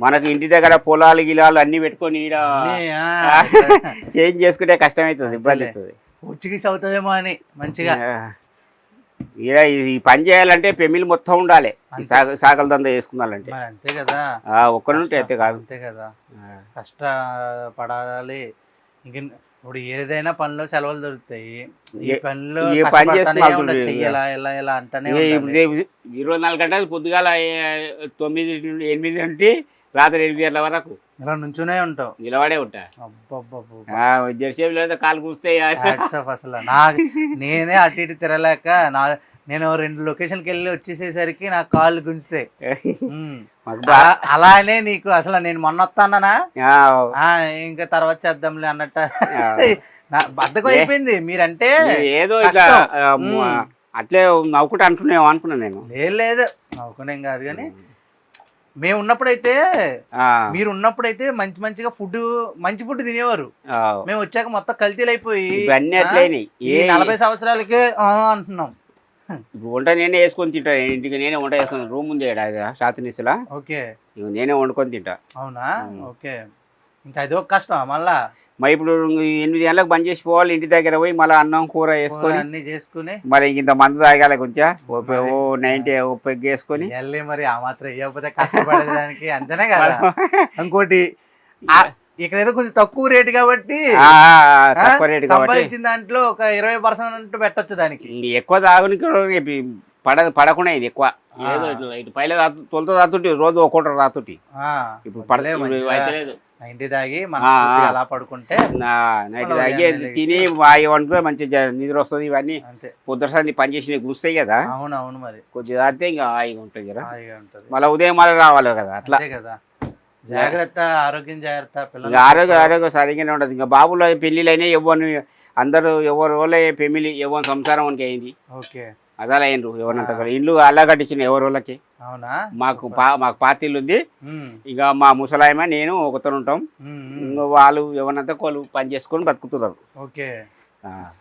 మనకు ఇంటి దగ్గర పొలాలు గిలాలు అన్ని పెట్టుకొని ఈడ చేంజ్ చేసుకుంటే కష్టమవుతుంది, ఇబ్బంది అవుతుంది. ఉచ్చికి అవుతుందేమో అని మంచిగా ఈడ ఈ పని చేయాలంటే పెమిలి మొత్తం ఉండాలి, సాగల దందా చేసుకున్నాలంటే. అంతే కదా, ఒక్కరుంటే అయితే కాదు. అంతే కదా, కష్టపడాలి. ఇంక ఇప్పుడు ఏదైనా పనిలో సెలవులు దొరుకుతాయి, ఈ పనిలో పని చెయ్యాలా ఎలా ఎలా అంటానే 24 గంటలు పొద్దుగాల 9 నుండి 8 నుండి రాత్రి 8 గంటల వరకు ఇలా నుంచునే ఉంటావు, నిలబడే ఉంటా. జెర్సేపు లేదా కాలు కూస్తే అసలు నేనే అటు ఇటు తిరగలేక నేను 2 లొకేషన్కి వెళ్ళి వచ్చేసేసరికి నా కాళ్ళు గుంజుతాయి. అలానే నీకు అసలు నేను మొన్న వస్తానా ఇంకా తర్వాత చేద్దాంలే అన్నట్టు బద్ధకం అయిపోయింది. మీరంటే ఏదో అట్లే నవ్వుకుంటే అంటున్నావు అనుకున్నాను నేను. లేదు నవ్వుకునేం కాదు, కానీ మేము ఉన్నప్పుడైతే మీరు ఉన్నప్పుడైతే మంచిగా మంచి ఫుడ్ తినేవారు. మేము వచ్చాక మొత్తం కల్తీలు అయిపోయి 40 సంవత్సరాలకే అంటున్నాం. వంట నేనే వేసుకొని తింటా, ఇంటికి నేనే వంట వేసుకొని, రూమ్ ఉంది శాతనిసలా. ఓకే, నేనే వండుకొని తింటా. అవునా, ఓకే. ఇంకా అదొక కష్టం మళ్ళా. మరి ఇప్పుడు 8 గంటలకు బంద్ చేసి పోవాలి, ఇంటి దగ్గర పోయి మళ్ళీ అన్నం కూర వేసుకొని అన్ని చేసుకుని మరి ఇంత మందు తాగాలి, కొంచెం 90 వేసుకొని వెళ్ళి మరి ఆ మాత్రం వేయకపోతే కష్టపడేదానికి అంతేనే కదా. ఇంకోటి ఇక్కడ ఏదో కొంచెం తక్కువ రేటు కాబట్టి సంపాదించిన దాంట్లో ఒక 20% పెట్టచ్చు దానికి. ఎక్కువ తాగునికి పడకుండా ఇది ఎక్కువ ఏదో ఇటు పైన తొలతో తాతుంటే రోజు ఒక్కోటి రాతుంటే ఇప్పుడు పడలేదు. 90 తాగి అలా పడుకుంటే నైట్ తాగి తిని వండుకుంటే మంచిగా నిద్ర వస్తుంది. ఇవన్నీ పొద్దుసారి పని చేసి కూస్తాయి కదా. అవునవును, మరి కొద్దిగా తాగితే ఇంకా హాయిగా ఉంటుంది కదా. మళ్ళీ ఉదయం మళ్ళీ రావాలి కదా, అట్లా కదా. జాగ్రత్త, ఆరోగ్యం జాగ్రత్త. ఆరోగ్యం సరిగ్గానే ఉండదు. ఇంకా బాబులో పెళ్లిళ్ళు అయినా ఎవరిని అందరూ ఎవరి వాళ్ళ ఫ్యామిలీ ఎవరి సంసారం అని అయింది. ఓకే, అదాలు అయినరు ఎవరినంత ఇల్లు అలా కట్టించిన ఎవరి వాళ్ళకి. అవునా, మాకు పార్టీలు ఉంది. ఇక మా ముసలాయమ నేను ఒకతో ఉంటాం. ఇంకా వాళ్ళు ఎవరినంత వాళ్ళు పని చేసుకొని బతుకుతున్నారు. ఓకే.